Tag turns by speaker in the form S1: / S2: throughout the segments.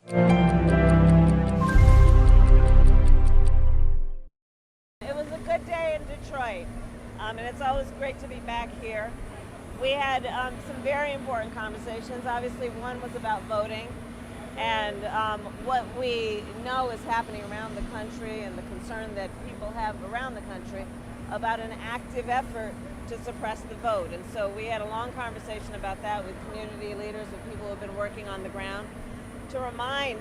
S1: It was a good day in Detroit, and it's always great to be back here. We had some very important conversations. Obviously, one was about voting and what we know is happening around the country and the concern that people have around the country about an active effort to suppress the vote. And so we had a long conversation about that with community leaders, with people who have been working on the ground to remind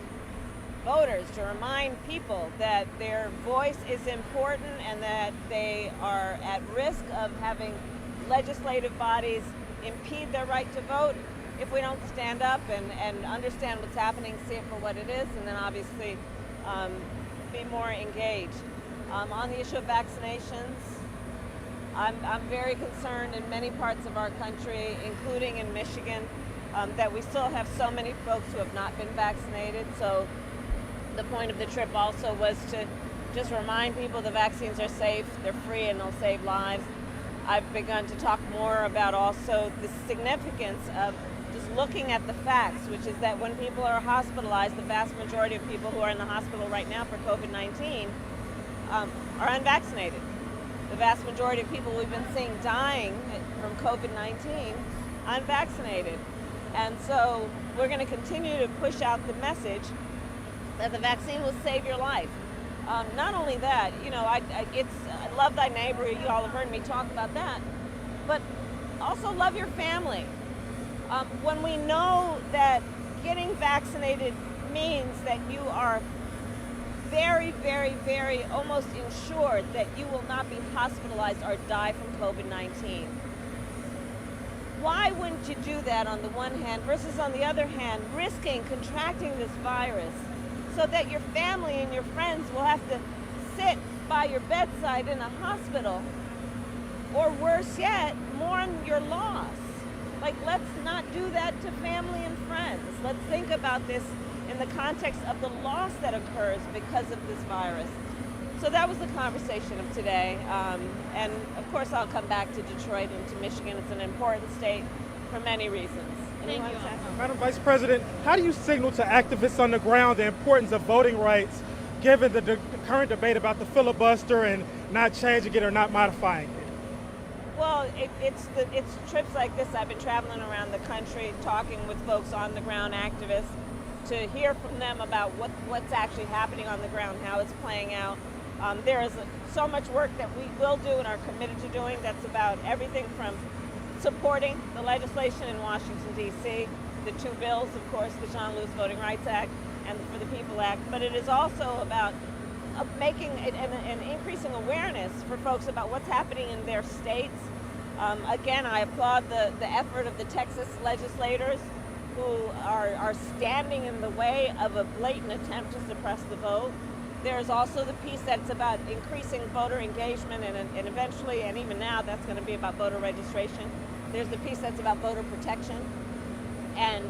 S1: voters, to remind people that their voice is important and that they are at risk of having legislative bodies impede their right to vote if we don't stand up and understand what's happening, see it for what it is, and then obviously be more engaged. On the issue of vaccinations, I'm very concerned in many parts of our country, including in Michigan, that we still have so many folks who have not been vaccinated. So the point of the trip also was to just remind people the vaccines are safe, they're free, and they'll save lives. I've begun to talk more about also the significance of just looking at the facts, which is that when people are hospitalized, the vast majority of people who are in the hospital right now for COVID-19 are unvaccinated. The vast majority of people we've been seeing dying from COVID-19 unvaccinated. And so we're going to continue to push out the message that the vaccine will save your life. Not only that, you know, I love thy neighbor. You all have heard me talk about that. But also love your family. When we know that getting vaccinated means that you are very, very, very almost ensured that you will not be hospitalized or die from COVID-19. Why wouldn't you do that on the one hand versus on the other hand risking contracting this virus so that your family and your friends will have to sit by your bedside in a hospital, or worse yet, mourn your loss? Like, let's not do that to family and friends. Let's think about this in the context of the loss that occurs because of this virus. So that was the conversation of today. And of course, I'll come back to Detroit and to Michigan. It's an important state for many reasons.
S2: Thank you.
S3: Madam Vice President, how do you signal to activists on the ground the importance of voting rights given the current debate about the filibuster and not changing it or not modifying it?
S1: Well, it's trips like this. I've been traveling around the country talking with folks on the ground, activists, to hear from them about what's actually happening on the ground, how it's playing out. There is so much work that we will do and are committed to doing that's about everything from supporting the legislation in Washington, D.C., the two bills, of course, the John Lewis Voting Rights Act and the For the People Act, but it is also about making and increasing awareness for folks about what's happening in their states. Again, I applaud the effort of the Texas legislators who are standing in the way of a blatant attempt to suppress the vote. There's also the piece that's about increasing voter engagement and eventually, and even now, that's going to be about voter registration. There's the piece that's about voter protection. And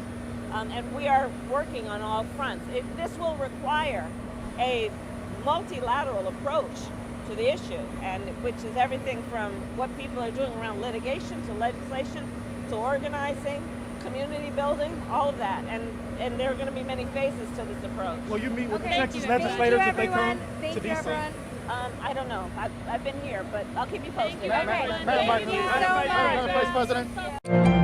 S1: we are working on all fronts. This will require a multilateral approach to the issue, and which is everything from what people are doing around litigation to legislation to organizing, community building, all of that. And there are going to be many phases to this approach.
S3: Will you meet with the
S2: Okay.
S3: Texas
S2: Thank you,
S3: legislators if they
S2: everyone.
S3: come
S2: Thank
S3: to
S2: you,
S3: DC?
S2: everyone.
S1: I don't know. I've been here, but I'll keep you posted.
S2: Thank you, everyone.
S3: Madam
S2: Thank you so much.
S4: Vice President.